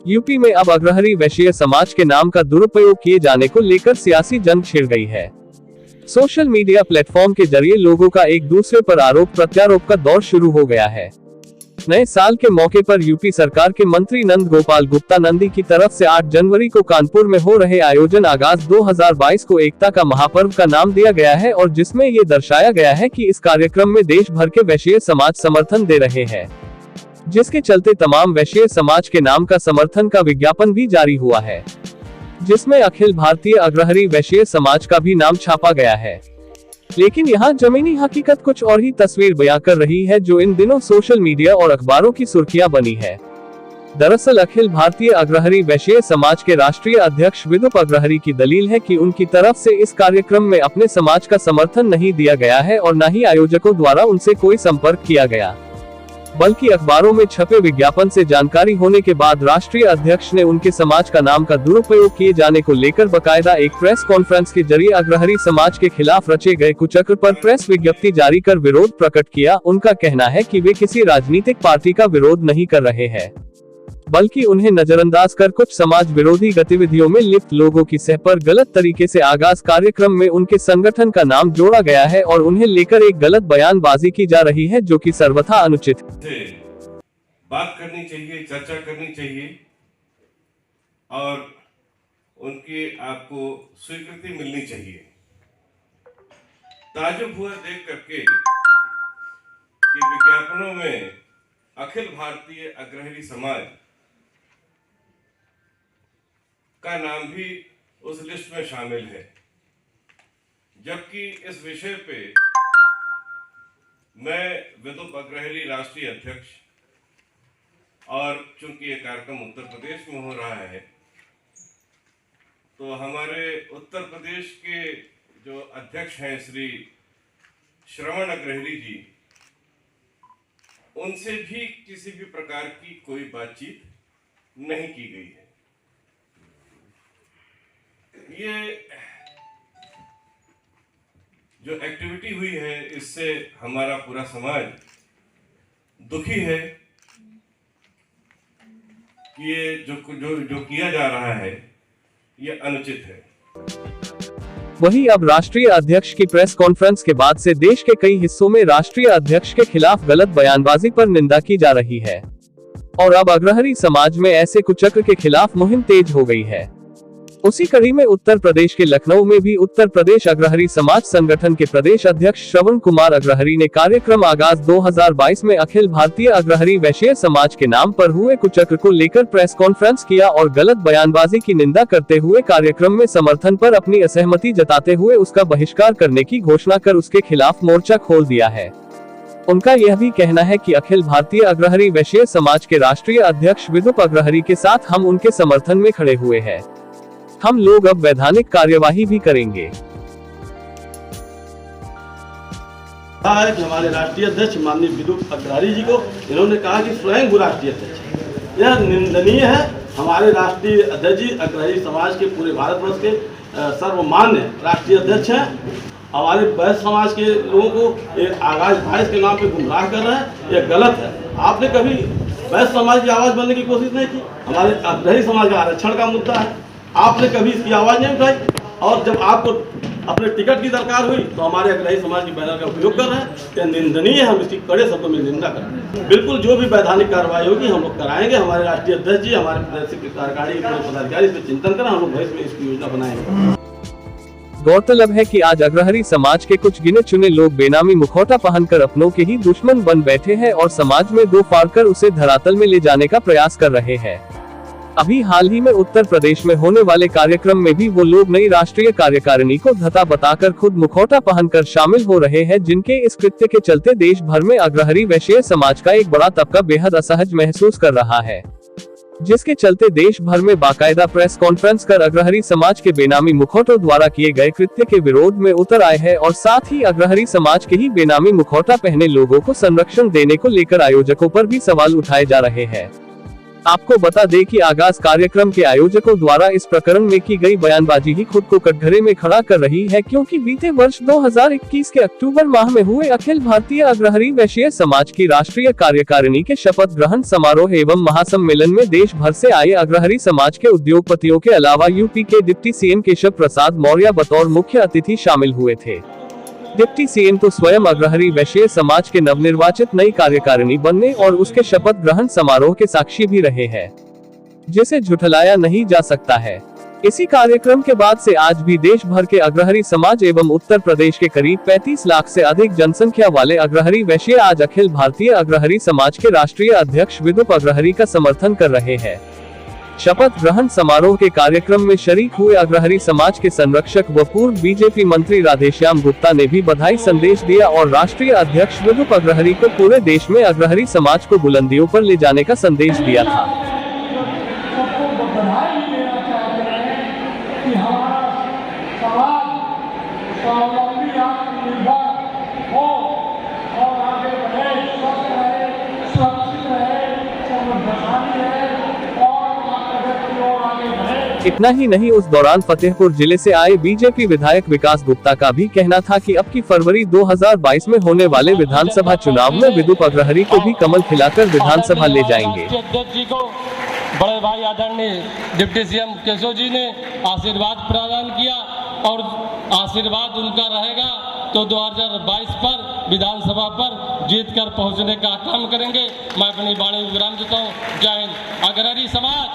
UP में अब अग्रहरी वैश्य समाज के नाम का दुरुपयोग किए जाने को लेकर सियासी जंग छिड़ गई है। सोशल मीडिया प्लेटफॉर्म के जरिए लोगों का एक दूसरे पर आरोप प्रत्यारोप का दौर शुरू हो गया है। नए साल के मौके पर यूपी सरकार के मंत्री नंद गोपाल गुप्ता नंदी की तरफ से 8 जनवरी को कानपुर में हो रहे आयोजन आगाज 2022 को एकता का महापर्व का नाम दिया गया है और जिसमें ये दर्शाया गया है कि इस कार्यक्रम में देश भर के वैश्य समाज समर्थन दे रहे हैं, जिसके चलते तमाम वैश्य समाज के नाम का समर्थन का विज्ञापन भी जारी हुआ है, जिसमें अखिल भारतीय अग्रहरी वैश्य समाज का भी नाम छापा गया है। लेकिन यहाँ जमीनी हकीकत कुछ और ही तस्वीर बयां कर रही है, जो इन दिनों सोशल मीडिया और अखबारों की सुर्खियां बनी है। दरअसल अखिल भारतीय अग्रहरी वैश्य समाज के राष्ट्रीय अध्यक्ष विदुप अग्रहरी की दलील है कि उनकी तरफ से इस कार्यक्रम में अपने समाज का समर्थन नहीं दिया गया है और न ही आयोजकों द्वारा उनसे कोई संपर्क किया गया, बल्कि अखबारों में छपे विज्ञापन से जानकारी होने के बाद राष्ट्रीय अध्यक्ष ने उनके समाज का नाम का दुरुपयोग किए जाने को लेकर बकायदा एक प्रेस कॉन्फ्रेंस के जरिए अग्रहरी समाज के खिलाफ रचे गए कुचक्र पर प्रेस विज्ञप्ति जारी कर विरोध प्रकट किया। उनका कहना है कि वे किसी राजनीतिक पार्टी का विरोध नहीं कर रहे हैं, बल्कि उन्हें नजरअंदाज कर कुछ समाज विरोधी गतिविधियों में लिप्त लोगों की सह पर गलत तरीके से आगाज कार्यक्रम में उनके संगठन का नाम जोड़ा गया है और उन्हें लेकर एक गलत बयानबाजी की जा रही है, जो कि सर्वथा अनुचित है। बात करनी चाहिए, चर्चा करनी चाहिए और उनकी आपको स्वीकृति मिलनी चाहिए। ताज्जुब हुआ देख करके कि विज्ञापनों में अखिल भारतीय अग्रहरी समाज का नाम भी उस लिस्ट में शामिल है, जबकि इस विषय पे मैं विदुप अग्रहरी राष्ट्रीय अध्यक्ष और चूंकि ये कार्यक्रम उत्तर प्रदेश में हो रहा है, तो हमारे उत्तर प्रदेश के जो अध्यक्ष हैं श्री श्रवण अग्रहरी जी, उनसे भी किसी भी प्रकार की कोई बातचीत नहीं की गई है। ये जो एक्टिविटी हुई है, इससे हमारा पूरा समाज दुखी है कि ये जो किया जा रहा है ये अनुचित है। वहीं अब राष्ट्रीय अध्यक्ष की प्रेस कॉन्फ्रेंस के बाद से देश के कई हिस्सों में राष्ट्रीय अध्यक्ष के खिलाफ गलत बयानबाजी पर निंदा की जा रही है और अब अग्रहरी समाज में ऐसे कुचक्र के खिलाफ मुहिम तेज हो गई है। उसी कड़ी में उत्तर प्रदेश के लखनऊ में भी उत्तर प्रदेश अग्रहरी समाज संगठन के प्रदेश अध्यक्ष श्रवण कुमार अग्रहरी ने कार्यक्रम आगाज 2022 में अखिल भारतीय अग्रहरी वैश्य समाज के नाम पर हुए कुचक्र को लेकर प्रेस कॉन्फ्रेंस किया और गलत बयानबाजी की निंदा करते हुए कार्यक्रम में समर्थन पर अपनी असहमति जताते हुए उसका बहिष्कार करने की घोषणा कर उसके खिलाफ मोर्चा खोल दिया है। उनका यह भी कहना है कि अखिल भारतीय अग्रहरी वैश्य समाज के राष्ट्रीय अध्यक्ष विदुप अग्रहरी के साथ हम उनके समर्थन में खड़े हुए हैं। हम लोग अब वैधानिक कार्यवाही भी करेंगे। हमारे राष्ट्रीय अध्यक्ष माननीय विदुप अग्रहरी जी को इन्होंने कहा कि स्वयं वो राष्ट्रीय अध्यक्ष, यह निंदनीय है। हमारे राष्ट्रीय अध्यक्ष जी अग्रहरी समाज के पूरे भारतवर्ष के सर्वमान्य राष्ट्रीय अध्यक्ष हैं। हमारे वैश्य समाज के लोगों को आगाज 22 के नाम पे गुमराह कर रहे हैं, यह गलत है। आपने कभी वैश्य समाज की आवाज बनने की कोशिश नहीं की। हमारे अग्रहरी समाज का आरक्षण का मुद्दा है, आपने कभी इसकी आवाज नहीं उठाई और जब आपको अपने टिकट की दरकार हुई तो हमारे अग्रहरी समाज की बैनर का उपयोग कर रहे हैं। यह निंदनीय है, हम इसकी कड़े शब्दों में निंदा कर रहे हैं। बिल्कुल जो भी वैधानिक कार्रवाई होगी हम लोग कराएंगे। हमारे राष्ट्रीय अध्यक्ष जी, हमारे प्रदेश कार्यकारी पदाधिकारी इस पर चिंतन करें, हम लोग भविष्य में इसकी योजना बनाएंगे। गौरतलब है कि आज अग्रहरी समाज के कुछ गिने चुने लोग बेनामी मुखौटा पहनकर अपनों के ही दुश्मन बन बैठे हैं और समाज में दो फाड़कर उसे धरातल में ले जाने का प्रयास कर रहे हैं। अभी हाल ही में उत्तर प्रदेश में होने वाले कार्यक्रम में भी वो लोग नई राष्ट्रीय कार्यकारिणी को धता बताकर खुद मुखौटा पहनकर शामिल हो रहे हैं, जिनके इस कृत्य के चलते देश भर में अग्रहरी वैश्य समाज का एक बड़ा तबका बेहद असहज महसूस कर रहा है, जिसके चलते देश भर में बाकायदा प्रेस कॉन्फ्रेंस कर अग्रहरी समाज के बेनामी मुखौटों द्वारा किए गए कृत्य के विरोध में उतर आए हैं और साथ ही अग्रहरी समाज के ही बेनामी मुखौटा पहने लोगों को संरक्षण देने को लेकर आयोजकों पर भी सवाल उठाए जा रहे हैं। आपको बता दें कि आगाज कार्यक्रम के आयोजकों द्वारा इस प्रकरण में की गई बयानबाजी ही खुद को कटघरे में खड़ा कर रही है, क्योंकि बीते वर्ष 2021 के अक्टूबर माह में हुए अखिल भारतीय अग्रहरी वैश्य समाज की राष्ट्रीय कार्यकारिणी के शपथ ग्रहण समारोह एवं महासम्मेलन में देश भर से आए अग्रहरी समाज के उद्योगपतियों के अलावा यूपी के डिप्टी सीएम केशव प्रसाद मौर्य बतौर मुख्य अतिथि शामिल हुए थे। डिप्टी सीएम तो स्वयं अग्रहरी वैश्य समाज के नवनिर्वाचित नई कार्यकारिणी बनने और उसके शपथ ग्रहण समारोह के साक्षी भी रहे हैं, जिसे झुठलाया नहीं जा सकता है। इसी कार्यक्रम के बाद से आज भी देश भर के अग्रहरी समाज एवं उत्तर प्रदेश के करीब 35 लाख से अधिक जनसंख्या वाले अग्रहरी वैश्य आज अखिल भारतीय अग्रहरी समाज के राष्ट्रीय अध्यक्ष विदुप अग्रहरी का समर्थन कर रहे हैं। शपथ ग्रहण समारोह के कार्यक्रम में शरीक हुए अग्रहरी समाज के संरक्षक व पूर्व बीजेपी मंत्री राधेश्याम गुप्ता ने भी बधाई संदेश दिया और राष्ट्रीय अध्यक्ष विदुप अग्रहरी को पूरे देश में अग्रहरी समाज को बुलंदियों पर ले जाने का संदेश दिया था। इतना ही नहीं, उस दौरान फतेहपुर जिले से आए बीजेपी विधायक विकास गुप्ता का भी कहना था कि अब की फरवरी 2022 में होने वाले विधानसभा चुनाव में विदुप अग्रहरी को भी कमल खिलाकर विधानसभा ले जाएंगे। अध्यक्ष जी को बड़े भाई आदरणीय डिप्टी सीएम केशव जी ने आशीर्वाद प्रदान किया और आशीर्वाद उनका रहेगा तो 2022 पर विधानसभा पर जीत कर पहुँचने का काम करेंगे। मैं अपनी वाणी विराम देता हूँ। जय हिंद। अग्रहरी समाज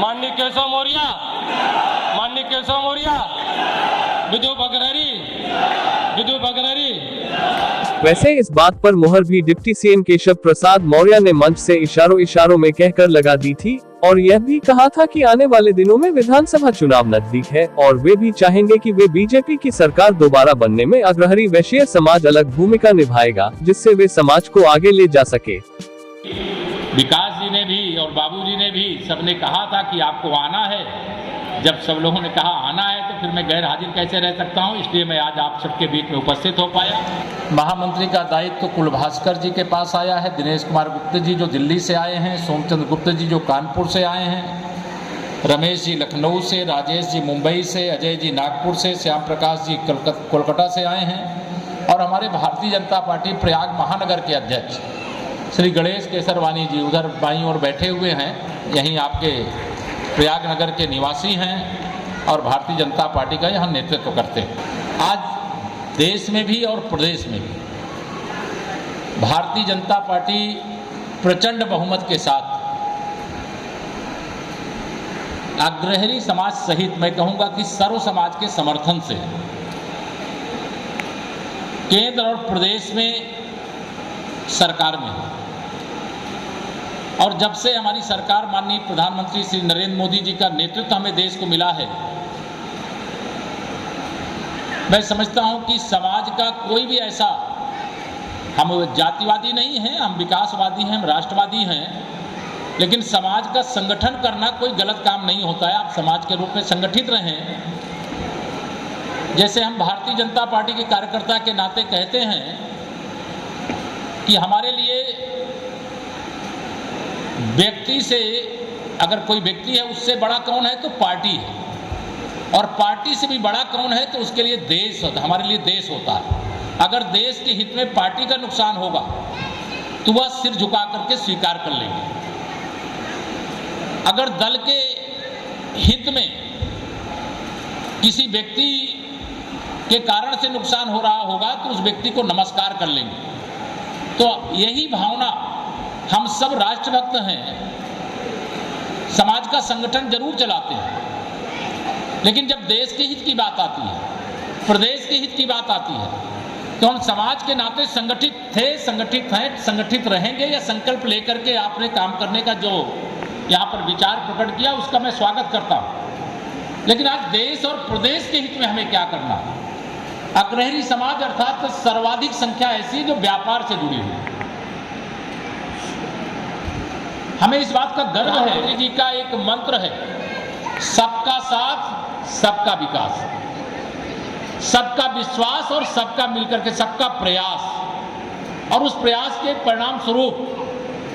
माननीय केशव मौर्य विदुप अग्रहरी। वैसे इस बात पर मुहर भी डिप्टी सीएम केशव प्रसाद मौर्य ने मंच से इशारों में कहकर लगा दी थी और यह भी कहा था कि आने वाले दिनों में विधानसभा चुनाव नजदीक है और वे भी चाहेंगे कि वे बीजेपी की सरकार दोबारा बनने में अग्रहरी वैश्य समाज अलग भूमिका निभाएगा, जिससे वे समाज को आगे ले जा सके। विकास जी ने भी और बाबूजी ने भी सबने कहा था कि आपको आना है। जब सब लोगों ने कहा आना है तो फिर मैं गैर हाजिर कैसे रह सकता हूं, इसलिए मैं आज आप सबके बीच में उपस्थित हो पाया। महामंत्री का दायित्व कुलभास्कर जी के पास आया है, दिनेश कुमार गुप्ता जी जो दिल्ली से आए हैं, सोमचंद्र गुप्ता जी जो कानपुर से आए हैं, रमेश जी लखनऊ से, राजेश जी मुंबई से, अजय जी नागपुर से, श्याम प्रकाश जी कोलकाता से आए हैं और हमारे भारतीय जनता पार्टी प्रयाग महानगर के अध्यक्ष श्री गणेश केसरवानी जी उधर बाईं ओर बैठे हुए हैं, यहीं आपके प्रयाग नगर के निवासी हैं और भारतीय जनता पार्टी का यहाँ नेतृत्व करते हैं। आज देश में भी और प्रदेश में भी भारतीय जनता पार्टी प्रचंड बहुमत के साथ अग्रहरी समाज सहित मैं कहूँगा कि सर्व समाज के समर्थन से केंद्र और प्रदेश में सरकार में है। और जब से हमारी सरकार माननीय प्रधानमंत्री श्री नरेंद्र मोदी जी का नेतृत्व हमें देश को मिला है, मैं समझता हूं कि समाज का कोई भी ऐसा, हम जातिवादी नहीं हैं, हम विकासवादी हैं, हम राष्ट्रवादी हैं, लेकिन समाज का संगठन करना कोई गलत काम नहीं होता है। आप समाज के रूप में संगठित रहें। जैसे हम भारतीय जनता पार्टी के कार्यकर्ता के नाते कहते हैं कि हमारे लिए व्यक्ति से, अगर कोई व्यक्ति है उससे बड़ा कौन है तो पार्टी है, और पार्टी से भी बड़ा कौन है तो उसके लिए देश होता है। हमारे लिए देश होता है। अगर देश के हित में पार्टी का नुकसान होगा तो वह सिर झुका करके स्वीकार कर लेंगे। अगर दल के हित में किसी व्यक्ति के कारण से नुकसान हो रहा होगा तो उस व्यक्ति को नमस्कार कर लेंगे। तो यही भावना, हम सब राष्ट्रभक्त हैं, समाज का संगठन जरूर चलाते हैं, लेकिन जब देश के हित की बात आती है, प्रदेश के हित की बात आती है, तो हम समाज के नाते संगठित थे, संगठित हैं, संगठित रहेंगे। या संकल्प लेकर के आपने काम करने का जो यहाँ पर विचार प्रकट किया उसका मैं स्वागत करता हूँ। लेकिन आज देश और प्रदेश के हित में हमें क्या करना है? अग्रहरी समाज अर्थात सर्वाधिक संख्या ऐसी जो व्यापार से जुड़ी हुई। हमें इस बात का गर्व है, मोदी जी का एक मंत्र है, सबका साथ सबका विकास, सबका विश्वास और सबका मिलकर के सबका प्रयास। और उस प्रयास के परिणाम स्वरूप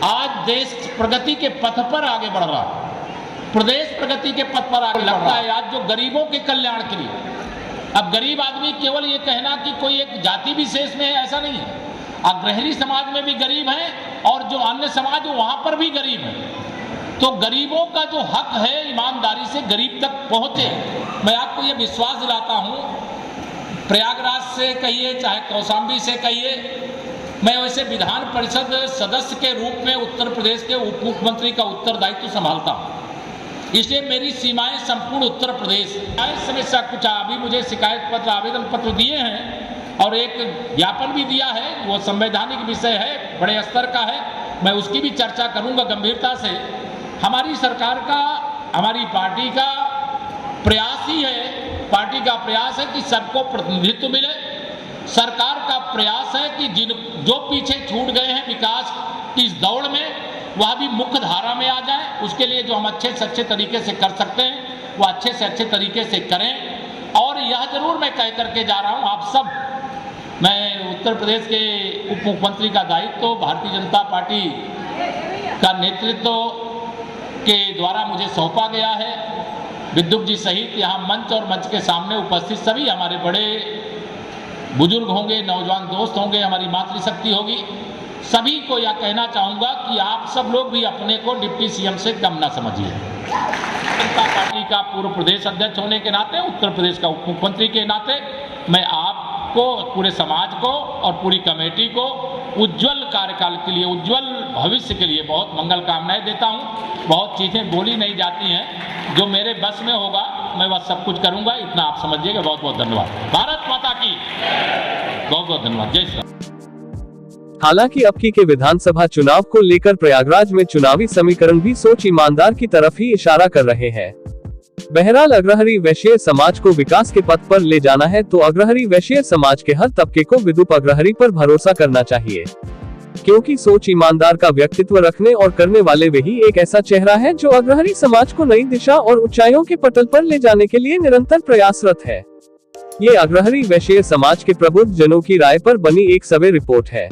आज देश प्रगति के पथ पर आगे बढ़ रहा है, प्रदेश प्रगति के पथ पर आगे लगता है आज जो गरीबों के कल्याण के लिए। अब गरीब आदमी केवल ये कहना कि कोई एक जाति विशेष में है, ऐसा नहीं है। अग्रहणी समाज में भी गरीब हैं और जो अन्य समाज वहां पर भी गरीब हैं। तो गरीबों का जो हक है ईमानदारी से गरीब तक पहुंचे। मैं आपको ये विश्वास दिलाता हूं, प्रयागराज से कहिए चाहे कौशाम्बी से कहिए, मैं वैसे विधान परिषद सदस्य के रूप में उत्तर प्रदेश के उप मुख्यमंत्री का उत्तरदायित्व संभालता हूं, इसलिए मेरी सीमाएं संपूर्ण उत्तर प्रदेश। इस समय से कुछ अभी मुझे शिकायत पत्र आवेदन पत्र दिए हैं और एक ज्ञापन भी दिया है, वो संवैधानिक विषय है, बड़े स्तर का है, मैं उसकी भी चर्चा करूंगा गंभीरता से। हमारी सरकार का, हमारी पार्टी का प्रयास ही है, पार्टी का प्रयास है कि सबको प्रतिनिधित्व मिले। सरकार का प्रयास है कि जो पीछे छूट गए हैं विकास की इस दौड़ में, वह भी मुख्य धारा में आ जाए। उसके लिए जो हम अच्छे से अच्छे तरीके से कर सकते हैं वह अच्छे से अच्छे तरीके से करें। और यह जरूर मैं कह करके जा रहा हूं आप सब, मैं उत्तर प्रदेश के उप मुख्यमंत्री का दायित्व भारतीय जनता पार्टी का नेतृत्व के द्वारा मुझे सौंपा गया है। विद्युत जी सहित यहाँ मंच और मंच के सामने उपस्थित सभी हमारे बड़े बुजुर्ग होंगे, नौजवान दोस्त होंगे, हमारी मातृशक्ति होगी, सभी को यह कहना चाहूँगा कि आप सब लोग भी अपने को डिप्टी सीएम से कम ना समझिए। जनता पार्टी का पूर्व प्रदेश अध्यक्ष होने के नाते, उत्तर प्रदेश का उप मुख्यमंत्री के नाते मैं आपको, पूरे समाज को और पूरी कमेटी को उज्जवल कार्यकाल के लिए, उज्जवल भविष्य के लिए बहुत मंगल कामनाएं देता हूं। बहुत चीज़ें बोली नहीं जाती हैं, जो मेरे बस में होगा मैं वह सब कुछ करूंगा, इतना आप समझिएगा। बहुत बहुत धन्यवाद। भारत माता की बहुत बहुत धन्यवाद। जय श्री राम। हालांकि अबकी के विधानसभा चुनाव को लेकर प्रयागराज में चुनावी समीकरण भी सोच ईमानदार की तरफ ही इशारा कर रहे हैं। बहरहाल अग्रहरी वैश्य समाज को विकास के पथ पर ले जाना है तो अग्रहरी वैश्य समाज के हर तबके को विदुप अग्रहरी पर भरोसा करना चाहिए, क्योंकि सोच ईमानदार का व्यक्तित्व रखने और करने वाले वही एक ऐसा चेहरा है जो अग्रहरी समाज को नई दिशा और ऊंचाइयों के पटल पर ले जाने के लिए निरंतर प्रयासरत है। ये अग्रहरी वैश्य समाज के प्रबुद्ध जनों की राय पर बनी एक सर्वे रिपोर्ट है।